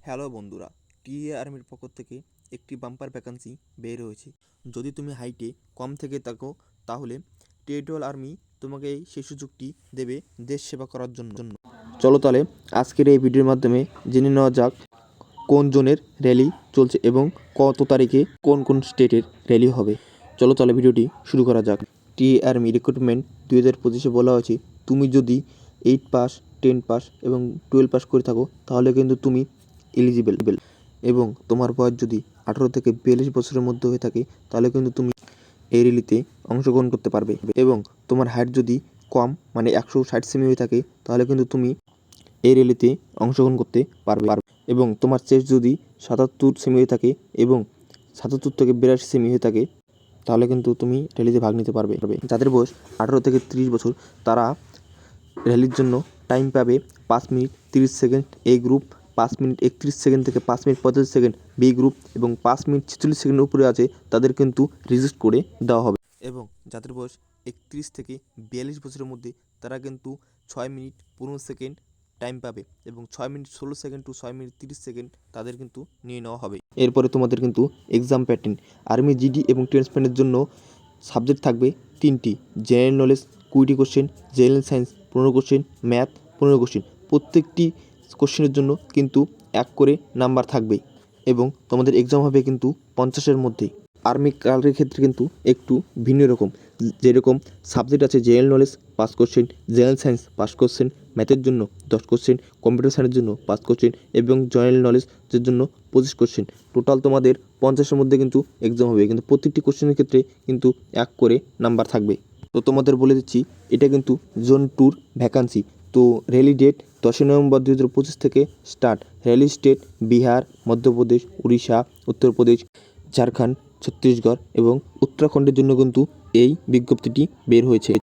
Hello বন্ধুরা, TA আর্মির পক্ষ থেকে একটি বাম্পার ভ্যাকান্সি বের হয়েছে। যদি তুমি হাইটে কম থেকে থাকো তাহলে টেরিটোরিয়াল আর্মি তোমাকে সেই সুযোগটি দেবে দেশ সেবা করার জন্য। চলো তাহলে আজকের এই ভিডিওর মাধ্যমে জেনে নেওয়া যাক কোন জোনের র্যালি চলছে এবং কত তারিখে কোন কোন স্টেটের র্যালি হবে। চলো তাহলে ভিডিওটি শুরু করা যাক। টিএ আর্মি রিক্রুটমেন্ট 2025-এ বলা হয়েছে তুমি যদি 8 পাস, 10 পাস এবং 12 পাস করে থাকো তাহলে কিন্তু তুমি এলিজিবল এবং তোমার বয়স যদি 18 থেকে 42 বছরের মধ্যে হয়ে থাকে তাহলে কিন্তু তুমি এই র্যালিতে অংশগ্রহণ করতে পারবে এবং তোমার হাইট যদি কম মানে 160 সেমি হয়ে থাকে তাহলে কিন্তু তুমি এই র্যালিতে অংশগ্রহণ করতে পারবে এবং তোমার চেস্ট যদি 77 সেমি হয়ে থাকে এবং 77 থেকে 82 সেমি হয়ে থাকে তাহলে কিন্তু তুমি র্যালিতে ভাগ নিতে পারবে। যাদের বয়স 18 থেকে 30 বছর তারা র্যালির জন্য টাইম পাবে 5 মিনিট 30 সেকেন্ড এ গ্রুপ, 5 মিনিট 31 সেকেন্ড থেকে 5 মিনিট 45 সেকেন্ড বি গ্রুপ এবং 5 মিনিট 46 সেকেন্ডের উপরে আছে তাদের কিন্তু রেজিস্ট করে দেওয়া হবে। এবং যাদের বয়স 31 থেকে 42 বছরের মধ্যে তারা কিন্তু 6 মিনিট 15 সেকেন্ড টাইম পাবে এবং 6 minute 16 second to 6 minute 30 second তাদের কিন্তু নিয়ে নেওয়া হবে। এরপরে তোমাদের কিন্তু এক্সাম প্যাটার্ন আর্মি জিডি এবং ট্রান্সপোর্টের জন্য সাবজেক্ট থাকবে 3টি, জেনারেল নলেজ 20টি question, general science 15 question, math 15 question. প্রত্যেকটি কোশ্চেনের জন্য কিন্তু 1 করে নাম্বার থাকবে এবং তোমাদের এক্সাম হবে কিন্তু 50-এর মধ্যে। আর্মি কালারের ক্ষেত্রে কিন্তু একটু ভিন্ন রকম, যেরকম সাবজেক্ট আছে general knowledge 5 question, general science 5 question, ম্যাথের জন্য 10 কোশ্চেন, কম্পিউটার সায়েন্সের জন্য 5 কোশ্চেন এবং জেনারেল নলেজের জন্য 25 কোশ্চেন। টোটাল তোমাদের 50-এর মধ্যে কিন্তু এক্সাম হবে, কিন্তু প্রত্যেকটি কোশ্চেনের ক্ষেত্রে কিন্তু 1 করে নাম্বার থাকবে। তো তোমাদের বলে দিচ্ছি এটা কিন্তু জোন 2 ভ্যাকান্সি। তো র্যালি ডেট 10 নভেম্বর 2025 থেকে start. Rally state Bihar, Madhya Pradesh, Orissa, Uttar Pradesh, Jharkhand, Chhattisgarh এবং উত্তরাখণ্ডের জন্য কিন্তু এই বিজ্ঞপ্তিটি বের হয়েছে।